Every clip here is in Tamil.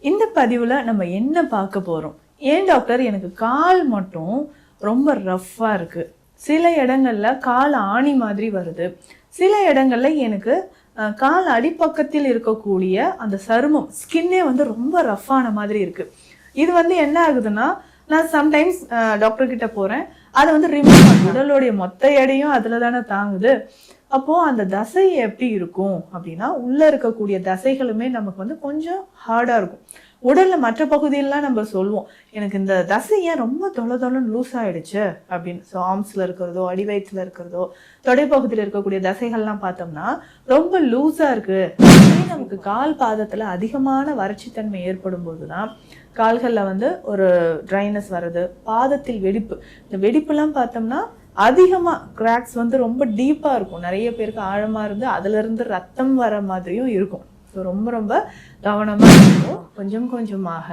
இந்த பதிவுல நம்ம என்ன பார்க்க போறோம்? ஏன் டாக்டர் எனக்கு கால் மட்டும் ரொம்ப ரஃப்பா இருக்கு. சில இடங்கள்ல கால் ஆணி மாதிரி வருது. சில இடங்கள்ல எனக்கு கால் அடிப்பக்கத்தில் இருக்கக்கூடிய அந்த சருமம் ஸ்கின்னே வந்து ரொம்ப ரஃப்பான மாதிரி இருக்கு. இது வந்து என்ன ஆகுதுன்னா, நான் சம்டைம்ஸ் டாக்டர் கிட்ட போறேன். அதை வந்து ரிமூவ் பண்ண உடலுடைய மொத்த எடையும் அதுல தானே தாங்குது. அப்போ அந்த தசை எப்படி இருக்கும் அப்படின்னா, உள்ள இருக்கக்கூடிய தசைகளுமே நமக்கு வந்து கொஞ்சம் ஹார்டா இருக்கும். உடல்ல மற்ற பகுதியெல்லாம் நம்ம சொல்லுவோம், எனக்கு இந்த தசை ஏன் ரொம்ப தொலை தொலைன்னு லூஸ் ஆயிடுச்சு அப்படின்னு. ஸோ ஆர்ம்ஸ்ல இருக்கிறதோ, அடிவயிற்றுல இருக்கிறதோ, தொடைப்பகுதியில் இருக்கக்கூடிய தசைகள்லாம் பார்த்தோம்னா ரொம்ப லூஸா இருக்கு. நமக்கு கால் பாதத்துல அதிகமான வறட்சித்தன்மை ஏற்படும் போதுதான் கால்கள்ல வந்து ஒரு ட்ரைனஸ் வருது, பாதத்தில் வெடிப்பு. இந்த வெடிப்புலாம் பார்த்தோம்னா அதிகமா கிராக்ஸ் வந்து ரொம்ப டீப்பா இருக்கும். நிறைய பேருக்கு ஆழமா இருந்து அதுல இருந்து ரத்தம் வர மாதிரியும் இருக்கும். ஸோ ரொம்ப ரொம்ப கவனமா இருக்கும். கொஞ்சம் கொஞ்சமாக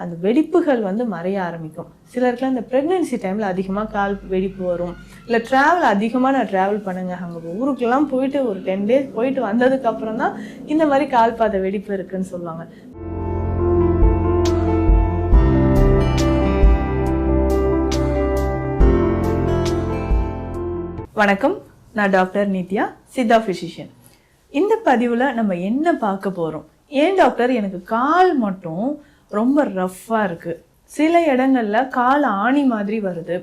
அந்த வெடிப்புகள் வந்து மறைய ஆரம்பிக்கும். சிலருக்குலாம் இந்த ப்ரெக்னென்சி டைம்ல அதிகமா கால் வெடிப்பு வரும். இல்லை ட்ராவல் அதிகமாக நான் ட்ராவல் பண்ணுங்க, அங்கே ஊருக்கெல்லாம் போயிட்டு ஒரு 10 days போயிட்டு வந்ததுக்கு அப்புறம் தான் இந்த மாதிரி கால் பாத வெடிப்பு இருக்குன்னு சொல்லுவாங்க. வணக்கம், நான் டாக்டர் நித்யா, சித்தா ஃபிசிஷியன். இந்த பதிவில் நம்ம என்ன பார்க்க போகிறோம்? ஏன் டாக்டர் எனக்கு கால் மட்டும் ரொம்ப ரஃப்பாக இருக்குது. சில இடங்களில் கால் ஆணி மாதிரி வருது.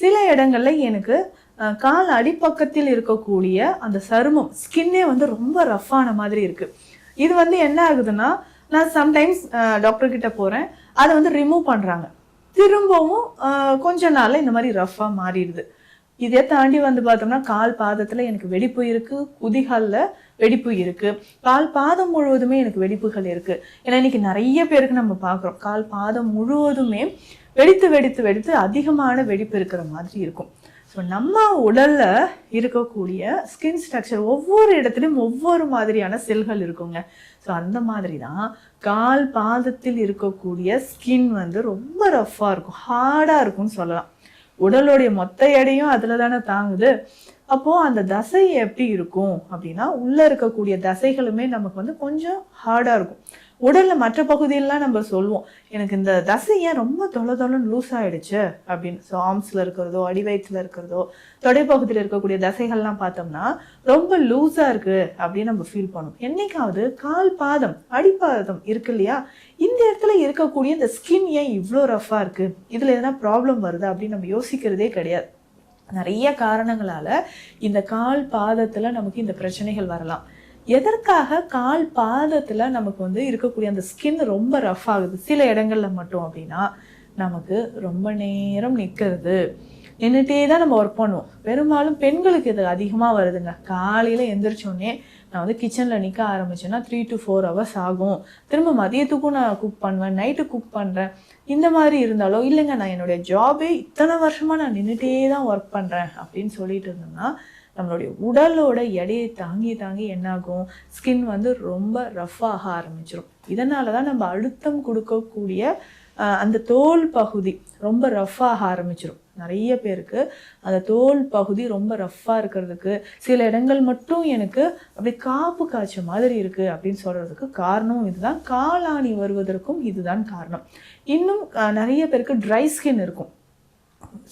சில இடங்களில் எனக்கு கால் அடிப்பக்கத்தில் இருக்கக்கூடிய அந்த சருமம் ஸ்கின்னே வந்து ரொம்ப ரஃப்பான மாதிரி இருக்குது. இது வந்து என்ன ஆகுதுன்னா, நான் சம்டைம்ஸ் டாக்டர் கிட்ட போகிறேன். அதை வந்து ரிமூவ் பண்ணுறாங்க. திரும்பவும் கொஞ்ச நாளில் இந்த மாதிரி ரஃப்பாக மாறிடுது. இதை தாண்டி வந்து பார்த்தோம்னா கால் பாதத்துல எனக்கு வெடிப்பு இருக்கு, குதிகாலில் வெடிப்பு இருக்கு, கால் பாதம் முழுவதுமே எனக்கு வெடிப்புகள் இருக்கு. ஏன்னா இன்னைக்கு நிறைய பேருக்கு நம்ம பார்க்குறோம், கால் பாதம் முழுவதுமே வெடித்து வெடித்து வெடித்து அதிகமான வெடிப்பு இருக்கிற மாதிரி இருக்கும். ஸோ நம்ம உடல்ல இருக்கக்கூடிய ஸ்கின் ஸ்ட்ரக்சர் ஒவ்வொரு இடத்துலையும் ஒவ்வொரு மாதிரியான செல்கள் இருக்குங்க. ஸோ அந்த மாதிரி தான் கால் பாதத்தில் இருக்கக்கூடிய ஸ்கின் வந்து ரொம்ப ரஃப்பாக இருக்கும், ஹார்டாக இருக்கும்னு சொல்லலாம். உடலுடைய மொத்த எடையும் அதுல தானே தாங்குது. அப்போ அந்த தசை எப்படி இருக்கும் அப்படின்னா, உள்ள இருக்கக்கூடிய தசைகளுமே நமக்கு வந்து கொஞ்சம் ஹார்டா இருக்கும். உடல்ல மற்ற பகுதியெல்லாம் நம்ம சொல்லுவோம், எனக்கு இந்த தசை ஏன் ரொம்ப தொலை தொலைன்னு லூஸ் ஆயிடுச்சு அப்படின்னு. ஸோ ஆர்ம்ஸ்ல இருக்கிறதோ, அடிவயிற்றுல இருக்கிறதோ, தொடைப்பகுதியில் இருக்கக்கூடிய தசைகள்லாம் பார்த்தோம்னா ரொம்ப லூஸா இருக்கு அப்படின்னு நம்ம ஃபீல் பண்ணுவோம். என்னைக்காவது கால் பாதம், அடிப்பாதம் இருக்கு இல்லையா, இந்த இடத்துல இருக்கக்கூடிய இந்த ஸ்கின் ஏன் இவ்வளோ ரஃபா இருக்கு, இதுல எதனா ப்ராப்ளம் வருது அப்படின்னு நம்ம யோசிக்கிறதே கிடையாது. நிறைய காரணங்களால இந்த கால் பாதத்துல நமக்கு இந்த பிரச்சனைகள் வரலாம். எதற்காக கால் பாதத்துல நமக்கு வந்து இருக்கக்கூடிய அந்த ஸ்கின் ரொம்ப ரஃப் ஆகுது சில இடங்கள்ல மட்டும் அப்படின்னா, நமக்கு ரொம்ப நேரம் நிற்கிறது, நின்றுட்டே தான் நம்ம ஒர்க் பண்ணுவோம். பெரும்பாலும் பெண்களுக்கு இது அதிகமாக வருதுங்க. காலையில் எந்திரிச்சோடனே நான் வந்து கிச்சனில் நிற்க ஆரம்பிச்சேன்னா 3 to 4 hours ஆகும். திரும்ப மதியத்துக்கும் நான் குக் பண்ணுவேன், நைட்டு குக் பண்ணுறேன். இந்த மாதிரி இருந்தாலோ, இல்லைங்க நான் என்னுடைய ஜாபே இத்தனை வருஷமாக நான் நின்றுட்டே தான் ஒர்க் பண்ணுறேன் அப்படின்னு சொல்லிட்டு இருந்தோம்னா, நம்மளுடைய உடலோட எடையை தாங்கி தாங்கி என்னாகும், ஸ்கின் வந்து ரொம்ப ரஃப்பாக ஆரம்பிச்சிடும். இதனால தான் நம்ம அழுத்தம் கொடுக்கக்கூடிய அந்த தோல் பகுதி ரொம்ப ரஃப்பாக ஆரம்பிச்சிடும். நிறைய பேருக்கு அந்த தோல் பகுதி ரொம்ப ரஃப்பாக இருக்கிறதுக்கு, சில இடங்கள் மட்டும் எனக்கு அப்படி காப்பு காய்ச்ச மாதிரி இருக்கு அப்படின்னு சொல்றதுக்கு காரணம் இதுதான். காலாணி வருவதற்கும் இதுதான் காரணம். இன்னும் நிறைய பேருக்கு ட்ரை ஸ்கின் இருக்கும்,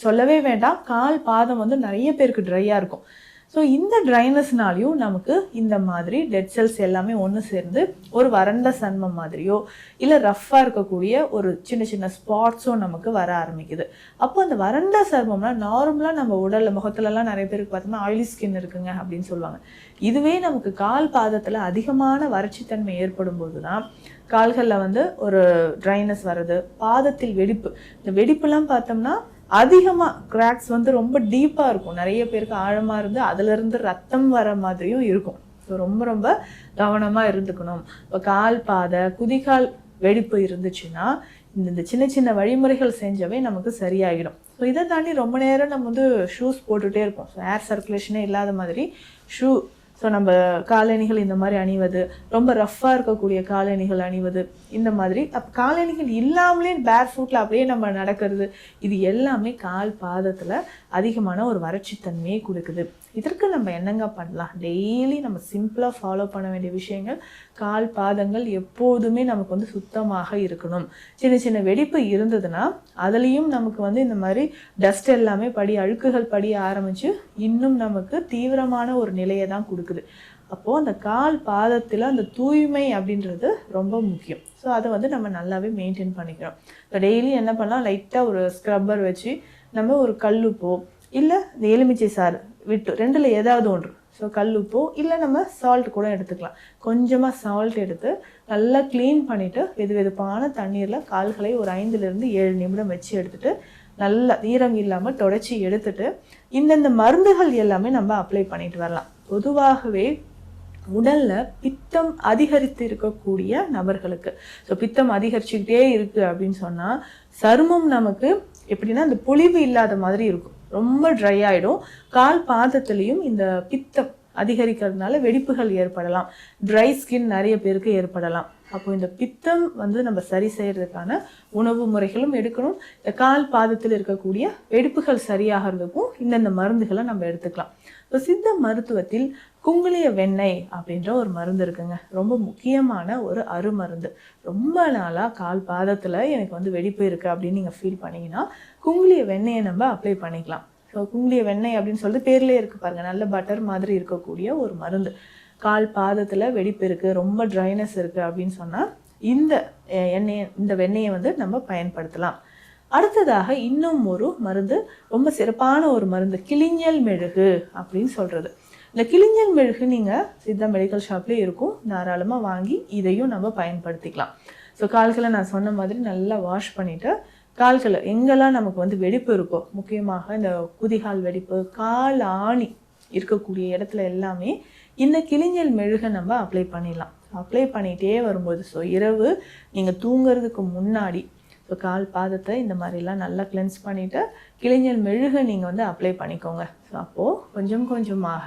சொல்லவே வேண்டாம். கால் பாதம் வந்து நிறைய பேருக்கு ட்ரையாக இருக்கும். ஸோ இந்த ட்ரைனஸ்னாலையும் நமக்கு இந்த மாதிரி டெட் செல்ஸ் எல்லாமே ஒன்று சேர்ந்து ஒரு வறண்ட சன்மம் மாதிரியோ, இல்லை ரஃப்பாக இருக்கக்கூடிய ஒரு சின்ன சின்ன ஸ்பாட்ஸும் நமக்கு வர ஆரம்பிக்குது. அப்போ அந்த வறண்ட சர்மம்னா நார்மலாக நம்ம உடலில் முகத்துலலாம் நிறைய பேருக்கு பார்த்தோம்னா ஆயிலி ஸ்கின் இருக்குங்க அப்படின்னு சொல்லுவாங்க. இதுவே நமக்கு கால் பாதத்தில் அதிகமான வறட்சித்தன்மை ஏற்படும் போது தான் கால்களில் வந்து ஒரு ட்ரைனஸ் வருது, பாதத்தில் வெடிப்பு. இந்த வெடிப்புலாம் பார்த்தோம்னா அதிகமா கிராக்ஸ் வந்து ரொம்ப டீப்பா இருக்கும். நிறைய பேருக்கு ஆழமா இருந்து அதுல இருந்து ரத்தம் வர மாதிரியும் இருக்கும். ஸோ ரொம்ப ரொம்ப கவனமா இருந்துக்கணும். இப்போ கால் பாத குதிகால் வெடிப்பு இருந்துச்சுன்னா இந்த சின்ன சின்ன வழிமுறைகள் செஞ்சவே நமக்கு சரியாகிடும். ஸோ இதை தாண்டி ரொம்ப நேரம் நம்ம வந்து ஷூஸ் போட்டுகிட்டே இருப்போம். ஸோ ஏர் சர்க்குலேஷனே இல்லாத மாதிரி ஷூ ஸோ நம்ம காலணிகள் இந்த மாதிரி அணிவது, ரொம்ப ரஃப்பாக இருக்கக்கூடிய காலணிகள் அணிவது, இந்த மாதிரி காலணிகள் இல்லாமலே பேர் ஃபுட்டில் அப்படியே நம்ம நடக்கிறது, இது எல்லாமே கால் பாதத்தில் அதிகமான ஒரு வறட்சித்தன்மையை கொடுக்குது. இதற்கு நம்ம என்னங்க பண்ணலாம்? டெய்லி நம்ம சிம்பிளாக ஃபாலோ பண்ண வேண்டிய விஷயங்கள், கால் பாதங்கள் எப்போதுமே நமக்கு வந்து சுத்தமாக இருக்கணும். சின்ன சின்ன வெடிப்பு இருந்ததுன்னா அதுலேயும் நமக்கு வந்து இந்த மாதிரி டஸ்ட் எல்லாமே அழுக்குகள் படிய ஆரம்பித்து இன்னும் நமக்கு தீவிரமான ஒரு நிலையை தான் கொடுக்குது. அப்போது அந்த கால் பாதத்தில் அந்த தூய்மை அப்படின்றது ரொம்ப முக்கியம். ஸோ அதை வந்து நம்ம நல்லாவே மெயின்டைன் பண்ணிக்கிறோம். ஸோ டெய்லி என்ன பண்ணலாம், லைட்டாக ஒரு ஸ்க்ரப்பர் வச்சு நம்ம ஒரு கல்லுப்போ இல்லை இந்த எலுமிச்சை சாறு விட்டு ரெண்டில் ஏதாவது ஒன்று, ஸோ கல்லுப்போ இல்லை நம்ம சால்ட் கூட எடுத்துக்கலாம். கொஞ்சமாக சால்ட் எடுத்து நல்லா க்ளீன் பண்ணிவிட்டு வெதுவெதுப்பான தண்ணீரில் கால்களை ஒரு 5லிருந்து 7 நிமிடம் வச்சு எடுத்துகிட்டு நல்லா ஈரம் இல்லாமல் தொடச்சி எடுத்துட்டு இந்தந்த மருந்துகள் எல்லாமே நம்ம அப்ளை பண்ணிட்டு வரலாம். பொதுவாகவே உடல்ல பித்தம் அதிகரித்து இருக்கக்கூடிய நபர்களுக்கு, ஸோ பித்தம் அதிகரிச்சுக்கிட்டே இருக்கு அப்படின்னு சொன்னா சருமம் நமக்கு எப்படின்னா அந்த பொலிவு இல்லாத மாதிரி இருக்கும், ரொம்ப ட்ரை ஆகிடும். கால் பாதத்துலேயும் இந்த பித்தம் அதிகரிக்கிறதுனால வெடிப்புகள் ஏற்படலாம், ட்ரை ஸ்கின் நிறைய பேருக்கு ஏற்படலாம். அப்போ இந்த பித்தம் வந்து நம்ம சரி செய்யறதுக்கான உணவு முறைகளும் எடுக்கணும். இந்த கால் பாதத்தில் இருக்கக்கூடிய வெடிப்புகள் சரியாகிறதுக்கும் இந்தந்த மருந்துகளை நம்ம எடுத்துக்கலாம். இப்போ சித்த மருத்துவத்தில் குங்குளிய வெண்ணெய் அப்படின்ற ஒரு மருந்து இருக்குங்க, ரொம்ப முக்கியமான ஒரு அருமருந்து. ரொம்ப நாளாக கால் பாதத்தில் எனக்கு வந்து வெடிப்பு இருக்குது அப்படின்னு நீங்கள் ஃபீல் பண்ணிங்கன்னா குங்குளிய வெண்ணெயை நம்ம அப்ளை பண்ணிக்கலாம். ஸோ குங்குளிய வெண்ணெய் அப்படின்னு சொல்லிட்டு பேர்லேயே இருக்குது பாருங்கள், நல்ல பட்டர் மாதிரி இருக்கக்கூடிய ஒரு மருந்து. கால் பாதத்தில் வெடிப்பு இருக்குது, ரொம்ப ட்ரைனஸ் இருக்குது அப்படின்னு சொன்னால் இந்த வெண்ணெயை வந்து நம்ம பயன்படுத்தலாம். அடுத்ததாக இன்னும் ஒரு மருந்து, ரொம்ப சிறப்பான ஒரு மருந்து, கிளிஞ்சல் மெழுகு அப்படின்னு சொல்கிறது. இந்த கிளிஞ்சல் மெழுகு நீங்கள் சித்தா மெடிக்கல் ஷாப்லேயே இருக்கும், தாராளமாக வாங்கி இதையும் நம்ம பயன்படுத்திக்கலாம். ஸோ கால்களை நான் சொன்ன மாதிரி நல்லா வாஷ் பண்ணிவிட்டு கால்களை எங்கெல்லாம் நமக்கு வந்து வெடிப்பு இருக்கோ, முக்கியமாக இந்த குதிகால் வெடிப்பு, கால் ஆணி இருக்கக்கூடிய இடத்துல எல்லாமே இந்த கிளிஞ்சல் மெழுகை நம்ம அப்ளை பண்ணிடலாம். அப்ளை பண்ணிகிட்டே வரும்போது ஸோ இரவு நீங்கள் தூங்குறதுக்கு முன்னாடி ஸோ கால் பாதத்தை இந்த மாதிரிலாம் நல்லா கிளென்ஸ் பண்ணிவிட்டு கிளிஞ்சல் மெழுகை நீங்கள் வந்து அப்ளை பண்ணிக்கோங்க. ஸோ அப்போது கொஞ்சம் கொஞ்சமாக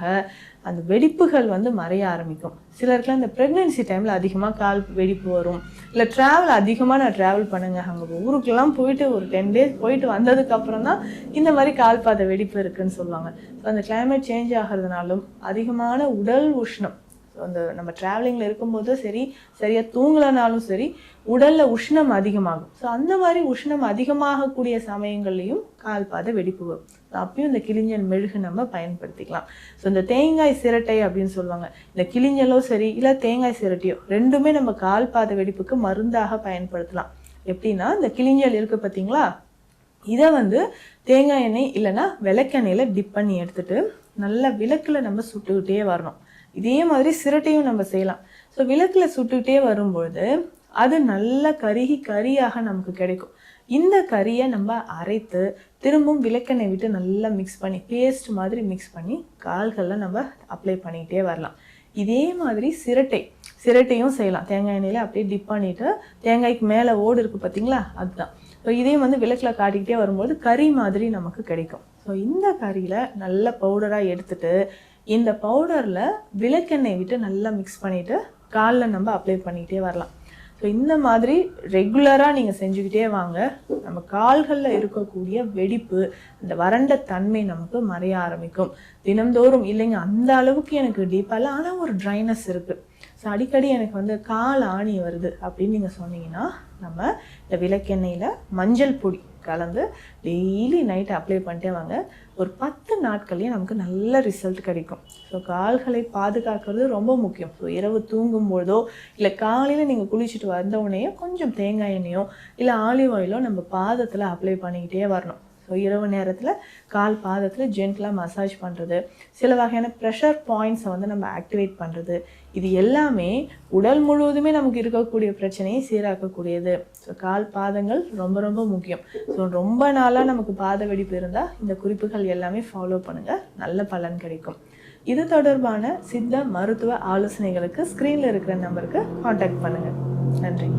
அந்த வெடிப்புகள் வந்து மறைய ஆரம்பிக்கும். சிலருக்குலாம் இந்த ப்ரெக்னென்சி டைமில் அதிகமாக கால் வெடிப்பு வரும், இல்லை ட்ராவல் அதிகமாக நான் ட்ராவல் பண்ணுங்க, அங்கே ஊருக்கெல்லாம் போயிட்டு ஒரு 10 days போயிட்டு வந்ததுக்கப்புறம் தான் இந்த மாதிரி கால் பாத வெடிப்பு இருக்குதுன்னு சொல்லுவாங்க. ஸோ அந்த கிளைமேட் சேஞ்ச் ஆகிறதுனாலும் அதிகமான உடல் உஷ்ணம், ஸோ அந்த நம்ம ட்ராவலிங்கில் இருக்கும்போது சரி, சரியாக தூங்கலைனாலும் சரி, உடலில் உஷ்ணம் அதிகமாகும். ஸோ அந்த மாதிரி உஷ்ணம் அதிகமாகக்கூடிய சமயங்கள்லையும் கால் பாத வெடிப்பு வரும். ஸோ அப்பயும் இந்த கிளிஞ்சல் மெழுகு நம்ம பயன்படுத்திக்கலாம். ஸோ இந்த தேங்காய் சிரட்டை அப்படின்னு சொல்லுவாங்க, இந்த கிளிஞ்சலோ சரி இல்லை தேங்காய் சிரட்டையோ ரெண்டுமே நம்ம கால் பாத வெடிப்புக்கு மருந்தாக பயன்படுத்தலாம். எப்படின்னா இந்த கிளிஞ்சல் இருக்குது பார்த்தீங்களா, இதை வந்து தேங்காய் எண்ணெய் இல்லைன்னா விளக்கெண்ணெயில் டிப் பண்ணி எடுத்துட்டு நல்லா விளக்கில் நம்ம சுட்டுக்கிட்டே வரணும். இதே மாதிரி சிரட்டையும் நம்ம செய்யலாம். ஸோ விளக்கில் சுட்டுக்கிட்டே வரும்பொழுது அது நல்ல கரியாக நமக்கு கிடைக்கும். இந்த கறியை நம்ம அரைத்து திரும்பவும் விளக்கெண்ணெய் விட்டு நல்லா மிக்ஸ் பண்ணி பேஸ்ட் மாதிரி மிக்ஸ் பண்ணி கால்களில் நம்ம அப்ளை பண்ணிக்கிட்டே வரலாம். இதே மாதிரி சிரட்டையும் செய்யலாம். தேங்காய் எண்ணெயில் அப்படியே டிப் பண்ணிவிட்டு தேங்காய்க்கு மேலே ஓடு இருக்குது பார்த்தீங்களா, அதுதான். ஸோ இதே வந்து விளக்கில் காட்டிக்கிட்டே வரும்போது கறி மாதிரி நமக்கு கிடைக்கும். ஸோ இந்த கறியில் நல்ல பவுடராக எடுத்துட்டு இந்த பவுடரில் விளக்கெண்ணெய் விட்டு நல்லா மிக்ஸ் பண்ணிவிட்டு காலில் நம்ம அப்ளை பண்ணிக்கிட்டே வரலாம். ஸோ இந்த மாதிரி ரெகுலராக நீங்கள் செஞ்சுக்கிட்டே வாங்க, நம்ம கால்களில் இருக்கக்கூடிய வெடிப்பு, இந்த வறண்ட தன்மை நமக்கு மறைய ஆரம்பிக்கும். தினந்தோறும் இல்லைங்க அந்த அளவுக்கு எனக்கு டீப்பாக இல்லை, ஆனால் ஒரு ட்ரைனஸ் இருக்குது, ஸோ அடிக்கடி எனக்கு வந்து கால் ஆணி வருது அப்படின்னு நீங்கள் சொன்னீங்கன்னா நம்ம இந்த விளக்கெண்ணெயில் மஞ்சள் பொடி கலந்து டெய்லி நைட்டு அப்ளை பண்ணிட்டே வாங்க. ஒரு 10 நாட்கள்லேயே நமக்கு நல்ல ரிசல்ட் கிடைக்கும். ஸோ கால்களை பாதுகாக்கிறது ரொம்ப முக்கியம். ஸோ இரவு தூங்கும்போதோ இல்லை காலையில் நீங்கள் குளிச்சுட்டு வந்தவுடனேயோ கொஞ்சம் தேங்காய் எண்ணெயோ இல்லை ஆலிவ் ஆயிலோ நம்ம பாதத்தில் அப்ளை பண்ணிக்கிட்டே வரணும். ஸோ இரவு நேரத்தில் கால் பாதத்தில் ஜென்டலாக மசாஜ் பண்ணுறது, சில வகையான ப்ரெஷர் பாயிண்ட்ஸை வந்து நம்ம ஆக்டிவேட் பண்ணுறது, இது எல்லாமே உடல் முழுவதுமே நமக்கு இருக்கக்கூடிய பிரச்சனையை சீராக்கக்கூடியது. ஸோ கால் பாதங்கள் ரொம்ப ரொம்ப முக்கியம். ஸோ ரொம்ப நாளாக நமக்கு பாத வெடிப்பு இருந்தால் இந்த குறிப்புகள் எல்லாமே ஃபாலோ பண்ணுங்கள், நல்ல பலன் கிடைக்கும். இது தொடர்பான சித்த மருத்துவ ஆலோசனைகளுக்கு ஸ்க்ரீனில் இருக்கிற நம்பருக்கு காண்டாக்ட் பண்ணுங்கள். நன்றி.